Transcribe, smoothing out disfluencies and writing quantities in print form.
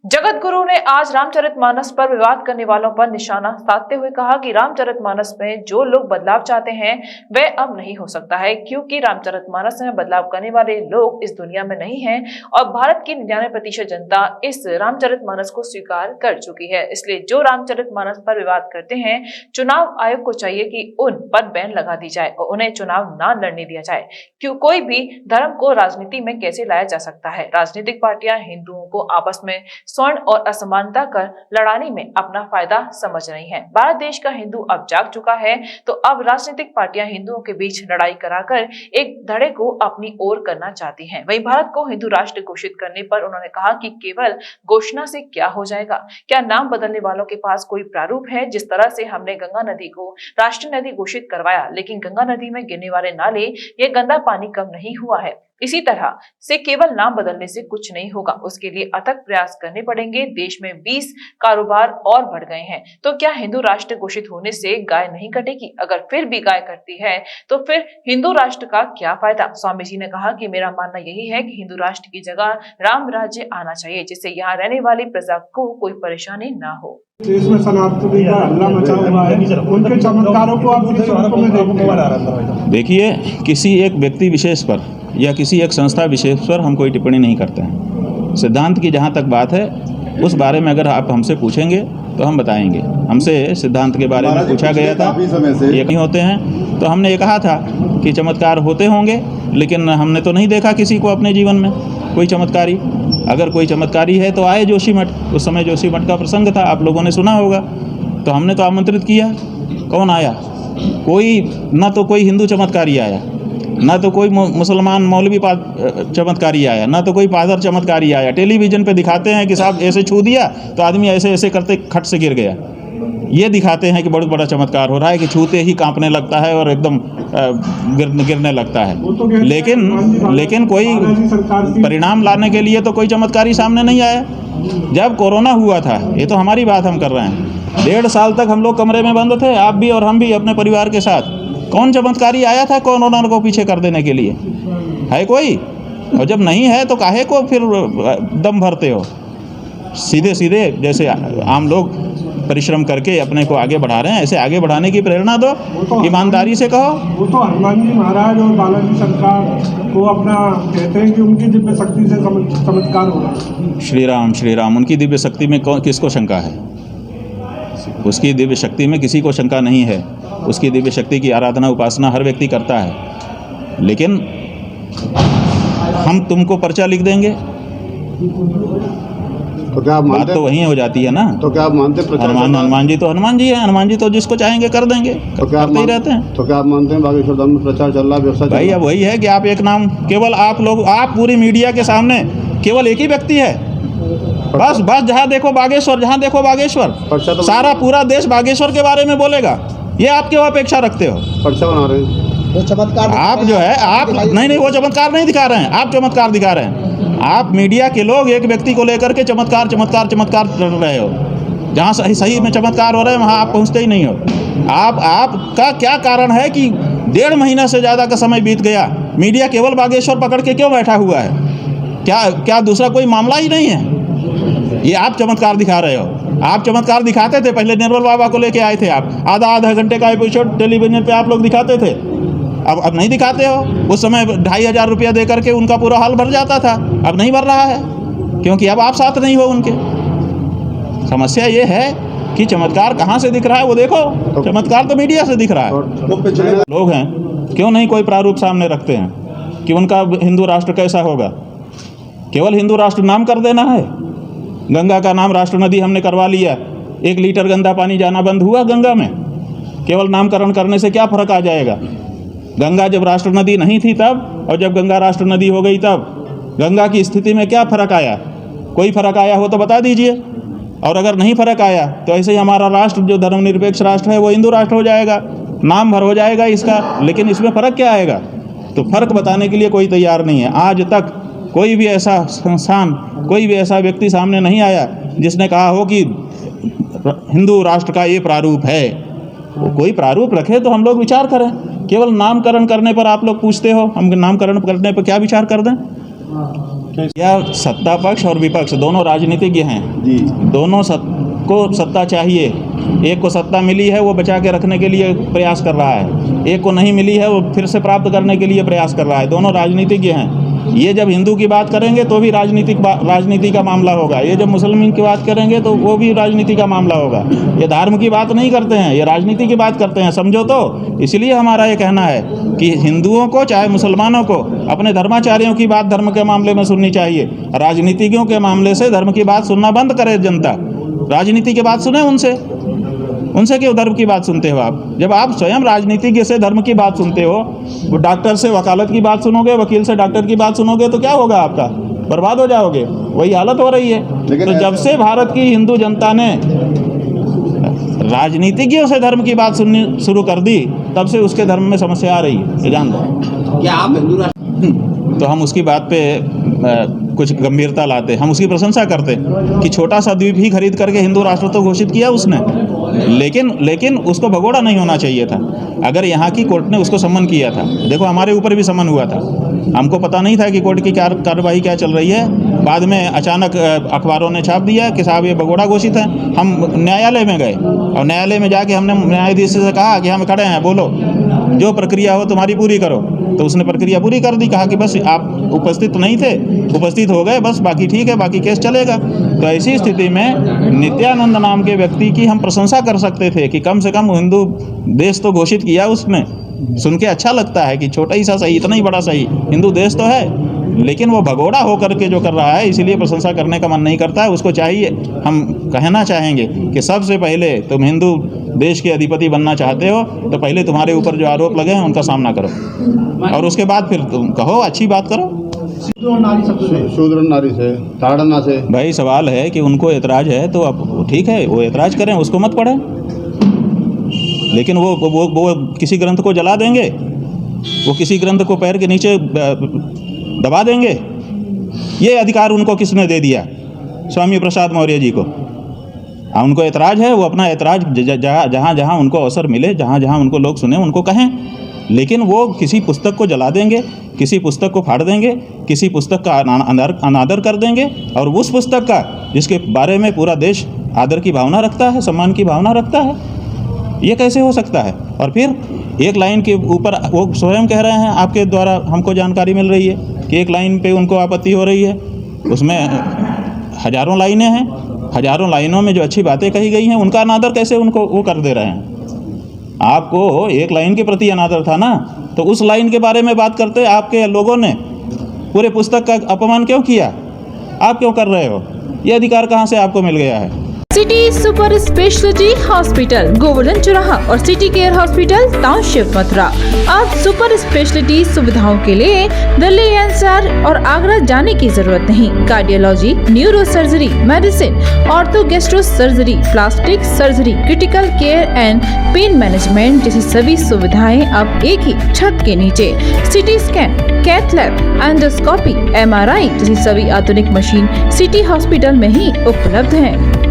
जगत गुरु ने आज रामचरितमानस पर विवाद करने वालों पर निशाना साधते हुए कहा कि रामचरितमानस में जो लोग बदलाव चाहते हैं वह अब नहीं हो सकता है, क्योंकि रामचरितमानस में बदलाव करने वाले लोग इस दुनिया में नहीं हैं और भारत की 99% जनता इस रामचरितमानस को स्वीकार कर चुकी है। इसलिए जो रामचरितमानस पर विवाद करते हैं, चुनाव आयोग को चाहिए कि उन पर बैन लगा दी जाए और उन्हें चुनाव न लड़ने दिया जाए। क्यों कोई भी धर्म को राजनीति में कैसे लाया जा सकता है? राजनीतिक पार्टियां हिंदुओं को आपस में स्वर्ण और असमानता कर लड़ाने में अपना फायदा समझ रही हैं। भारत देश का हिंदू अब जाग चुका है, तो अब राजनीतिक पार्टियां हिंदुओं के बीच लड़ाई कराकर एक धड़े को अपनी ओर करना चाहती हैं। वहीं भारत को हिंदू राष्ट्र घोषित करने पर उन्होंने कहा कि केवल घोषणा से क्या हो जाएगा? क्या नाम बदलने वालों के पास कोई प्रारूप है? जिस तरह से हमने गंगा नदी को राष्ट्रीय नदी घोषित करवाया, लेकिन गंगा नदी में गिरने वाले नाले ये गंदा पानी कम नहीं हुआ है। इसी तरह से केवल नाम बदलने से कुछ नहीं होगा, उसके लिए अथक प्रयास करने पड़ेंगे। देश में 20 कारोबार और बढ़ गए हैं, तो क्या हिंदू राष्ट्र घोषित होने से गाय नहीं कटेगी? अगर फिर भी गाय कटती है तो फिर हिंदू राष्ट्र का क्या फायदा? स्वामी जी ने कहा कि मेरा मानना यही है कि हिंदू राष्ट्र की जगह राम राज्य आना चाहिए, जिससे यहाँ रहने वाली प्रजा को कोई परेशानी ना हो। देश में सनातनी का हल्ला मचा हुआ है, उनके चमत्कारों को आप किस रूप में देखते हैं? देखिए, किसी एक व्यक्ति विशेष पर या किसी एक संस्था विशेष पर हम कोई टिप्पणी नहीं करते हैं। सिद्धांत की जहाँ तक बात है, उस बारे में अगर आप हमसे पूछेंगे तो हम बताएंगे। हमसे सिद्धांत के बारे में पूछा गया था, ये नहीं होते हैं, तो हमने ये कहा था कि चमत्कार होते होंगे, लेकिन हमने तो नहीं देखा किसी को अपने जीवन में कोई चमत्कारी। अगर कोई चमत्कारी है तो आए जोशीमठ। उस समय जोशीमठ का प्रसंग था, आप लोगों ने सुना होगा। तो हमने तो आमंत्रित किया, कौन आया? कोई ना तो कोई हिंदू चमत्कारी आया, ना तो कोई मुसलमान मौलवी चमत्कारी आया, ना तो कोई पादर चमत्कारी आया। टेलीविज़न पे दिखाते हैं कि साहब ऐसे छू दिया तो आदमी ऐसे ऐसे करते खट से गिर गया। ये दिखाते हैं कि बहुत बड़ा चमत्कार हो रहा है कि छूते ही कांपने लगता है और एकदम गिरने लगता है। लेकिन कोई परिणाम लाने के लिए तो कोई चमत्कारी सामने नहीं आया। जब कोरोना हुआ था, ये तो हमारी बात हम कर रहे हैं, 1.5 साल तक हम लोग कमरे में बंद थे, आप भी और हम भी अपने परिवार के साथ। कौन चमत्कारी आया था कोरोना को पीछे कर देने के लिए? है कोई? और जब नहीं है तो काहे को फिर दम भरते हो? सीधे सीधे जैसे आम लोग परिश्रम करके अपने को आगे बढ़ा रहे हैं, ऐसे आगे बढ़ाने की प्रेरणा दो, ईमानदारी से कहो। वो तो हनुमान जी महाराज और बालाजी सरकार को अपना कहते हैं कि उनकी दिव्य शक्ति से चमत्कार हो रहा है। श्री राम श्री राम, उनकी दिव्य शक्ति में किसको शंका है? उसकी दिव्य शक्ति में किसी को शंका नहीं है। उसकी दिव्य शक्ति की आराधना उपासना हर व्यक्ति करता है, लेकिन हम तुमको पर्चा लिख देंगे तो क्या आप मानते? बात तो वहीं हो जाती है ना। तो क्या आप मानते? हनुमान जी तो हनुमान जी है, हनुमान जी तो जिसको चाहेंगे कर देंगे, तो क्या करते ही रहते हैं। तो क्या आप मानते हैं बागेश्वर धाम में प्रचार चल रहा है, व्यवसाय? भाई अब वही है कि आप एक नाम, केवल आप लोग, आप पूरी मीडिया के सामने केवल एक ही व्यक्ति है, बस जहाँ देखो बागेश्वर, जहाँ देखो बागेश्वर, तो सारा पूरा देश बागेश्वर के बारे में बोलेगा। ये आप क्यों अपेक्षा रखते हो? पर्चा बना रहे हैं वो चमत्कार आप जो है आप नहीं वो चमत्कार नहीं दिखा रहे हैं, आप चमत्कार दिखा रहे हैं। आप मीडिया के लोग एक व्यक्ति को लेकर के चमत्कार चमत्कार चमत्कार कर रहे हो। जहाँ सही में चमत्कार हो रहे हैं वहाँ आप पहुँचते ही नहीं हो। आपका क्या कारण है कि 1.5 महीना से ज़्यादा का समय बीत गया, मीडिया केवल बागेश्वर पकड़ के क्यों बैठा हुआ है? क्या दूसरा कोई मामला ही नहीं है? ये आप चमत्कार दिखा रहे हो। आप चमत्कार दिखाते थे, पहले निर्मल बाबा को लेके आए थे आप, आधा घंटे का एपिसोड टेलीविजन पे आप लोग दिखाते थे। अब नहीं दिखाते हो। उस समय 2,500 रुपया दे करके उनका पूरा हाल भर जाता था, अब नहीं भर रहा है, क्योंकि अब आप साथ नहीं हो उनके। समस्या ये है कि चमत्कार कहाँ से दिख रहा है वो देखो। चमत्कार तो मीडिया से दिख रहा है। लोग हैं, क्यों नहीं कोई प्रारूप सामने रखते हैं कि उनका हिंदू राष्ट्र कैसा होगा? केवल हिंदू राष्ट्र नाम कर देना है। गंगा का नाम राष्ट्र नदी हमने करवा लिया, 1 लीटर गंदा पानी जाना बंद हुआ गंगा में। केवल नामकरण करने से क्या फर्क आ जाएगा? गंगा जब राष्ट्र नदी नहीं थी तब, और जब गंगा राष्ट्र नदी हो गई तब गंगा की स्थिति में क्या फर्क आया? कोई फर्क आया हो तो बता दीजिए। और अगर नहीं फर्क आया तो ऐसे ही हमारा राष्ट्र जो धर्मनिरपेक्ष राष्ट्र है वो हिंदू राष्ट्र हो जाएगा, नाम भर हो जाएगा इसका। लेकिन इसमें फ़र्क क्या आएगा? तो फ़र्क बताने के लिए कोई तैयार नहीं है। आज तक कोई भी ऐसा संस्थान, कोई भी ऐसा व्यक्ति सामने नहीं आया जिसने कहा हो कि हिंदू राष्ट्र का ये प्रारूप है। वो कोई प्रारूप रखे तो हम लोग विचार करें। केवल नामकरण करने पर आप लोग पूछते हो, हम नामकरण करने पर क्या विचार कर दें? यह सत्ता पक्ष और विपक्ष दोनों राजनीतिज्ञ हैं। जी दोनों को सत्ता चाहिए। एक को सत्ता मिली है वो बचा के रखने के लिए प्रयास कर रहा है, एक को नहीं मिली है वो फिर से प्राप्त करने के लिए प्रयास कर रहा है। दोनों राजनीतिज्ञ हैं। ये जब हिंदू की बात करेंगे तो भी राजनीति का मामला होगा, ये जब मुसलमान की बात करेंगे तो वो भी राजनीति का मामला होगा। ये धर्म की बात नहीं करते हैं, ये राजनीति की बात करते हैं, समझो। तो इसलिए हमारा ये कहना है कि हिंदुओं को चाहे मुसलमानों को अपने धर्माचार्यों की बात धर्म के मामले में सुननी चाहिए। राजनीतिज्ञों के मामले से धर्म की बात सुनना बंद करे जनता। राजनीति की बात सुने उनसे क्यों धर्म की बात सुनते हो आप? जब आप स्वयं राजनीतिज्ञ से धर्म की बात सुनते हो, डॉक्टर से वकालत की बात सुनोगे, वकील से डॉक्टर की बात सुनोगे तो क्या होगा? आपका बर्बाद हो जाओगे। वही हालत हो रही है। तो जब से भारत की हिंदू जनता ने राजनीतिज्ञों से धर्म की बात सुननी शुरू कर दी, तब से उसके धर्म में समस्या आ रही है। ये जान दो। क्या आप हिंदू राष्ट्र तो हम उसकी बात पे कुछ गंभीरता लाते, हम उसकी प्रशंसा करते कि छोटा सा द्वीप ही खरीद करके हिंदू राष्ट्र तो घोषित किया उसने, लेकिन उसको भगोड़ा नहीं होना चाहिए था। अगर यहाँ की कोर्ट ने उसको सम्मन किया था, देखो हमारे ऊपर भी सम्मन हुआ था, हमको पता नहीं था कि कोर्ट की कार्यवाही क्या चल रही है। बाद में अचानक अखबारों ने छाप दिया कि साहब ये भगोड़ा घोषित है। हम न्यायालय में गए और न्यायालय में जाके हमने न्यायाधीश से कहा कि हम खड़े हैं, बोलो जो प्रक्रिया हो तुम्हारी पूरी करो। तो उसने प्रक्रिया पूरी कर दी, कहा कि बस आप उपस्थित नहीं थे, उपस्थित हो गए, बस बाकी ठीक है, बाकी केस चलेगा। तो ऐसी स्थिति में नित्यानंद नाम के व्यक्ति की हम प्रशंसा कर सकते थे कि कम से कम हिंदू देश तो घोषित किया उसने। सुन के अच्छा लगता है कि छोटा ही सा सही, इतना ही बड़ा सही, हिंदू देश तो है, लेकिन वो भगोड़ा होकर के जो कर रहा है, इसीलिए प्रशंसा करने का मन नहीं करता है। उसको चाहिए, हम कहना चाहेंगे कि सबसे पहले तुम हिंदू देश के अधिपति बनना चाहते हो तो पहले तुम्हारे ऊपर जो आरोप लगे हैं उनका सामना करो, और उसके बाद फिर तुम कहो, अच्छी बात करो। शूद्र नारी से, ताड़ना से। भाई सवाल है कि उनको एतराज़ है तो अब ठीक है, वो एतराज़ करें, उसको मत पढ़ें। लेकिन वो किसी ग्रंथ को जला देंगे, वो किसी ग्रंथ को पैर के नीचे दबा देंगे। ये अधिकार उनको किसने दे दिया? स्वामी प्रसाद मौर्य जी को। उनको एतराज़ है, वो अपना एतराज़ जहाँ जहाँ उनको अवसर मिले, जहाँ जहाँ उनको लोग सुने उनको कहें। लेकिन वो किसी पुस्तक को जला देंगे, किसी पुस्तक को फाड़ देंगे, किसी पुस्तक का अनादर कर देंगे, और उस पुस्तक का जिसके बारे में पूरा देश आदर की भावना रखता है, सम्मान की भावना रखता है। ये कैसे हो सकता है? और फिर एक लाइन के ऊपर वो स्वयं कह रहे हैं, आपके द्वारा हमको जानकारी मिल रही है कि एक लाइन पे उनको आपत्ति हो रही है, उसमें हज़ारों लाइनें हैं, हज़ारों लाइनों में जो अच्छी बातें कही गई हैं उनका अनादर कैसे उनको वो कर दे रहे हैं? आपको एक लाइन के प्रति अनादर था ना, तो उस लाइन के बारे में बात करते आपके लोगों ने पूरे पुस्तक का अपमान क्यों किया? आप क्यों कर रहे हो? ये अधिकार कहाँ से आपको मिल गया है? City super speciality hospital, Govardhan चौराहा और city care hospital, township, Mathura. अब सुपर स्पेशलिटी सुविधाओं के लिए दिल्ली एनसीआर और आगरा जाने की जरूरत नहीं। Cardiology, neuro surgery, medicine, ortho gastro surgery, plastic surgery, critical care and pain management जैसी सभी सुविधाएं अब एक ही छत के नीचे। CT scan, cath lab, endoscopy, MRI जैसी सभी आधुनिक मशीन सिटी हॉस्पिटल में ही उपलब्ध हैं।